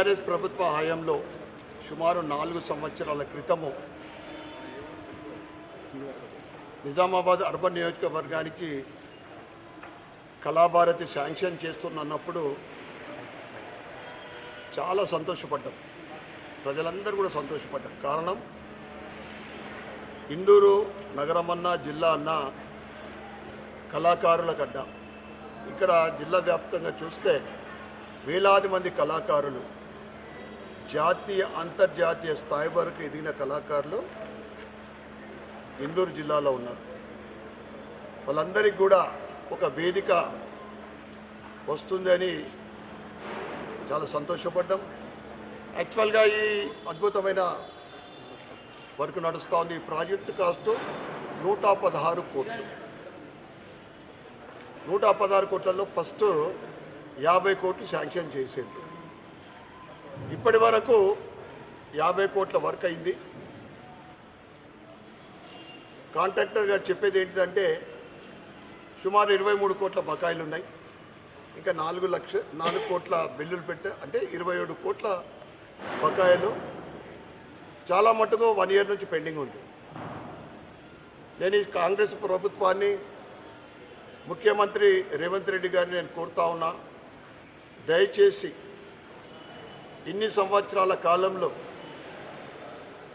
BRS ప్రభుత్వ హయాంలో సుమారు 4 సంవత్సరాల క్రితము నిజామాబాద్ అర్బన్ నియోజకవర్గానికి కళాభారతి శాంక్షన్ చేస్తున్నప్పుడు చాలా సంతోషపడ్డాం. ప్రజలందరూ కూడా సంతోషపడ్డారు. కారణం, ఇందూరు నగరమన్నా జిల్లా అన్నా కళాకారుల గడ్డ. ఇక్కడ జిల్లా వ్యాప్తంగా చూస్తే వేలాది మంది కళాకారులు, జాతీయ అంతర్జాతీయ స్థాయి వరకు ఎదిగిన కళాకారులు ఇందూరు జిల్లాలో ఉన్నారు. వాళ్ళందరికీ కూడా ఒక వేదిక వస్తుందని చాలా సంతోషపడ్డాం. యాక్చువల్గా ఈ అద్భుతమైన వర్క్ నడుస్తూ ఉంది. ఈ ప్రాజెక్టు కాస్ట్ 116 కోట్లు. 116 కోట్లలో ఫస్ట్ 50 కోట్లు శాంక్షన్ చేసేది. ఇప్పటి వరకు 50 కోట్ల వర్క్ అయింది. కాంట్రాక్టర్ గారు చెప్పేది ఏంటిదంటే సుమారు 23 కోట్ల బకాయిలు ఉన్నాయి. ఇంకా 4 కోట్ల బిల్లులు పెట్టే, అంటే 27 కోట్ల బకాయిలు చాలా మటుకు 1 ఇయర్ నుంచి పెండింగ్ ఉంది. నేను ఈ కాంగ్రెస్ ప్రభుత్వాన్ని, ముఖ్యమంత్రి రేవంత్ రెడ్డి గారిని నేను కోరుతా ఉన్నా, దయచేసి ఇన్ని సంవత్సరాల కాలంలో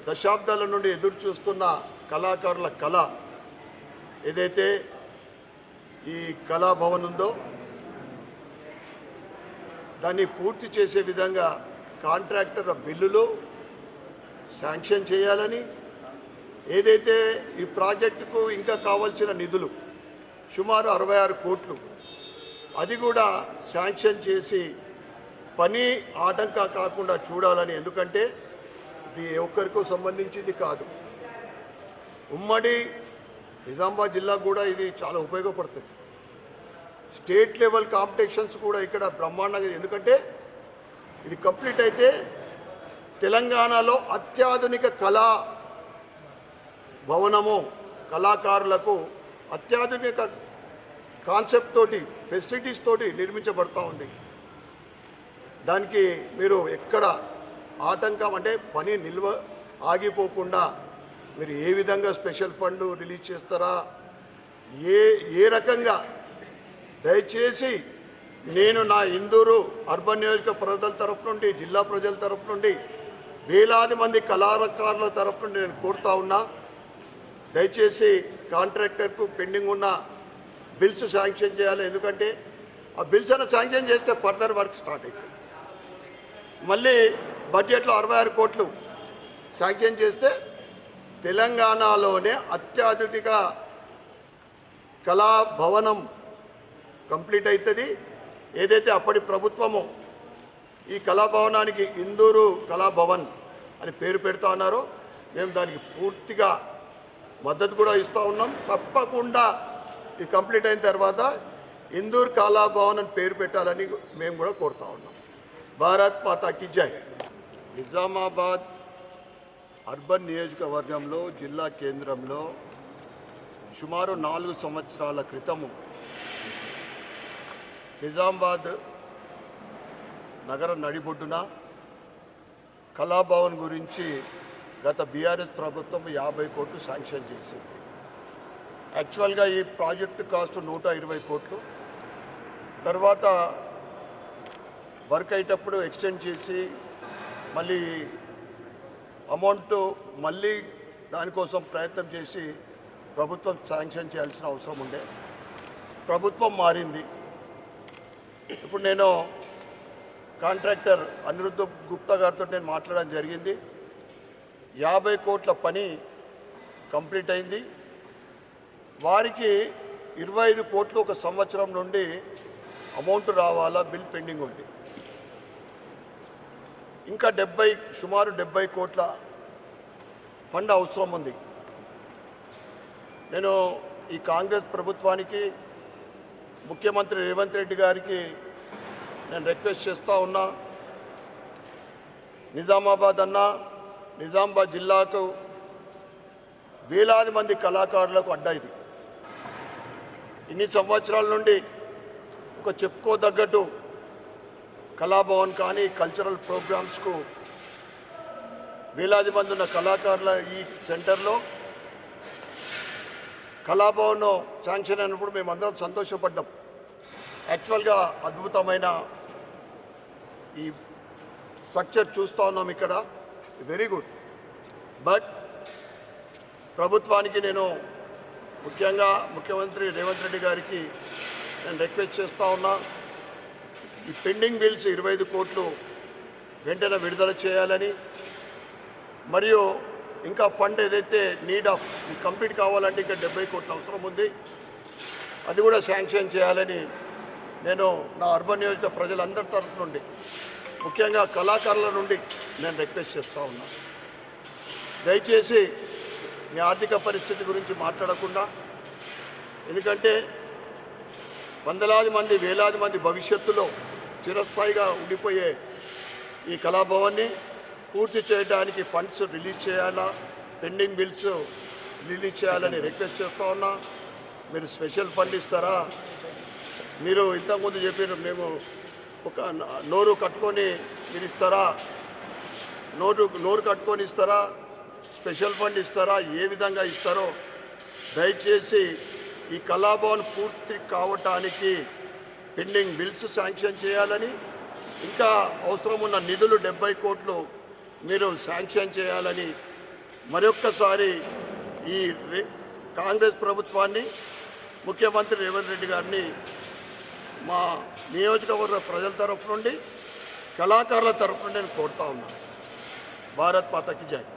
దశాబ్దాల నుండి ఎదురు చూస్తున్న కళాకారుల కళ ఏదైతే ఈ కళాభవన్ ఉందో దాన్ని పూర్తి చేసే విధంగా కాంట్రాక్టర్ బిల్లులు శాంక్షన్ చేయాలని, ఏదైతే ఈ ప్రాజెక్టుకు ఇంకా కావాల్సిన నిధులు సుమారు 66 కోట్లు అది కూడా శాంక్షన్ చేసి పని ఆటంక కాకుండా చూడాలని. ఎందుకంటే ఇది ఒక్కరికో సంబంధించింది కాదు, ఉమ్మడి నిజామాబాద్ జిల్లాకు కూడా ఇది చాలా ఉపయోగపడుతుంది. స్టేట్ లెవెల్ కాంపిటీషన్స్ కూడా ఇక్కడ బ్రహ్మాండంగా, ఎందుకంటే ఇది కంప్లీట్ అయితే తెలంగాణలో అత్యాధునిక కళా భవనము, కళాకారులకు అత్యాధునిక కాన్సెప్ట్ తోటి, ఫెసిలిటీస్ తోటి నిర్మించబడుతూ ఉంది. దానికి మీరు ఎక్కడ ఆటంకం, అంటే పని ఆగిపోకుండా మీరు ఏ విధంగా స్పెషల్ ఫండ్ రిలీజ్ చేస్తారా, ఏ రకంగా, దయచేసి నేను నా ఇందూరు అర్బన్ నియోజక ప్రజల తరఫు నుండి, జిల్లా ప్రజల తరఫు నుండి, వేలాది మంది కళాకారుల తరఫు నుండి నేను కోరుతా ఉన్నా, దయచేసి కాంట్రాక్టర్కు పెండింగ్ ఉన్న బిల్స్ శాంక్షన్ చేయాలి. ఎందుకంటే ఆ బిల్స్ అన్న శాంక్షన్ చేస్తే ఫర్దర్ వర్క్ స్టార్ట్ అవుతుంది. మళ్ళీ బడ్జెట్లో 66 కోట్లు శాంక్షన్ చేస్తే తెలంగాణలోనే అత్యాధునిక కళాభవనం కంప్లీట్ అవుతుంది. ఏదైతే అప్పటి ప్రభుత్వము ఈ కళాభవనానికి ఇందూరు కళాభవన్ అని పేరు పెడతా ఉన్నారో, మేము దానికి పూర్తిగా మద్దతు కూడా ఇస్తూ ఉన్నాం. తప్పకుండా ఇది కంప్లీట్ అయిన తర్వాత ఇందూరు కళాభవన్ అని పేరు పెట్టాలని మేము కూడా కోరుతా ఉన్నాం. భారత్ మాతాకి జై. నిజామాబాద్ అర్బన్ నియోజకవర్గంలో, జిల్లా కేంద్రంలో సుమారు 4 సంవత్సరాల క్రితము నిజామాబాద్ నగర నడిబొడ్డున కళాభవన్ గురించి గత బీఆర్ఎస్ ప్రభుత్వం 50 కోట్లు శాంక్షన్ చేసింది. యాక్చువల్గా ఈ ప్రాజెక్టు కాస్ట్ 120 కోట్లు. తర్వాత వర్క్ అయ్యేటప్పుడు ఎక్స్టెండ్ చేసి మళ్ళీ అమౌంట్ మళ్ళీ దానికోసం ప్రయత్నం చేసి ప్రభుత్వం శాంక్షన్ చేయాల్సిన అవసరం ఉండే. ప్రభుత్వం మారింది. ఇప్పుడు నేను కాంట్రాక్టర్ అనిరుద్ధ గుప్తా గారితో నేను మాట్లాడడం జరిగింది. 50 కోట్ల పని కంప్లీట్ అయింది. వారికి 25 కోట్లు ఒక సంవత్సరం నుండి అమౌంట్ రావాలా, బిల్ పెండింగ్ ఉంది. ఇంకా సుమారు 70 కోట్ల ఫండ్ అవసరం ఉంది. నేను ఈ కాంగ్రెస్ ప్రభుత్వానికి, ముఖ్యమంత్రి రేవంత్ రెడ్డి గారికి నేను రిక్వెస్ట్ చేస్తూ ఉన్నా, నిజామాబాద్ జిల్లాకు వేలాది మంది కళాకారులకు అడ్డా ఇది. ఇన్ని సంవత్సరాల నుండి ఒక చెప్పుకోదగ్గట్టు కళాభవన్ కానీ కల్చరల్ ప్రోగ్రామ్స్కు వేలాది మంది ఉన్న కళాకారుల ఈ సెంటర్లో కళాభవన్ శాంక్షన్ అయినప్పుడు మేమందరం సంతోషపడ్డాం. యాక్చువల్గా అద్భుతమైన ఈ స్ట్రక్చర్ చూస్తూ ఉన్నాం ఇక్కడ, వెరీ గుడ్. బట్ ప్రభుత్వానికి నేను ముఖ్యంగా ముఖ్యమంత్రి రేవంత్ రెడ్డి గారికి నేను రిక్వెస్ట్ చేస్తూ ఉన్నా, ఈ పెండింగ్ బిల్స్ 25 కోట్లు వెంటనే విడుదల చేయాలని, మరియు ఇంకా ఫండ్ ఏదైతే నీడ్ ఆఫ్ కంప్లీట్ కావాలంటే ఇంకా 70 కోట్ల అవసరం ఉంది, అది కూడా శాంక్షన్ చేయాలని నేను నా అర్బన్ నియోజక ప్రజలందరి తరఫు నుండి ముఖ్యంగా కళాకారుల నుండి నేను రిక్వెస్ట్ చేస్తూ ఉన్నా. దయచేసి మీ ఆర్థిక పరిస్థితి గురించి మాట్లాడకుండా, ఎందుకంటే వందలాది మంది వేలాది మంది భవిష్యత్తులో చిరస్థాయిగా ఉండిపోయే ఈ కళాభవన్ని పూర్తి చేయడానికి ఫండ్స్ రిలీజ్ చేయాలా, పెండింగ్ బిల్స్ రిలీజ్ చేయాలని రిక్వెస్ట్ చేస్తూ ఉన్నా. మీరు స్పెషల్ ఫండ్ ఇస్తారా? మీరు ఇంతకుముందు చెప్పారు మేము ఒక నోరు కట్టుకొని మీరు ఇస్తారా? నోరు కట్టుకొని ఇస్తారా? స్పెషల్ ఫండ్ ఇస్తారా? ఏ విధంగా ఇస్తారో దయచేసి ఈ కళాభవన్ పూర్తి కావటానికి పెండింగ్ బిల్స్ శాంక్షన్ చేయాలని, ఇంకా అవసరం ఉన్న నిధులు 70 కోట్లు మీరు శాంక్షన్ చేయాలని మరొక్కసారి ఈ కాంగ్రెస్ ప్రభుత్వాన్ని, ముఖ్యమంత్రి రేవంత్ రెడ్డి గారిని మా నియోజకవర్గ ప్రజల తరఫు నుండి కళాకారుల తరఫు నుండి నేను కోరుతా ఉన్నాను. భారత్ మాతాకి జై.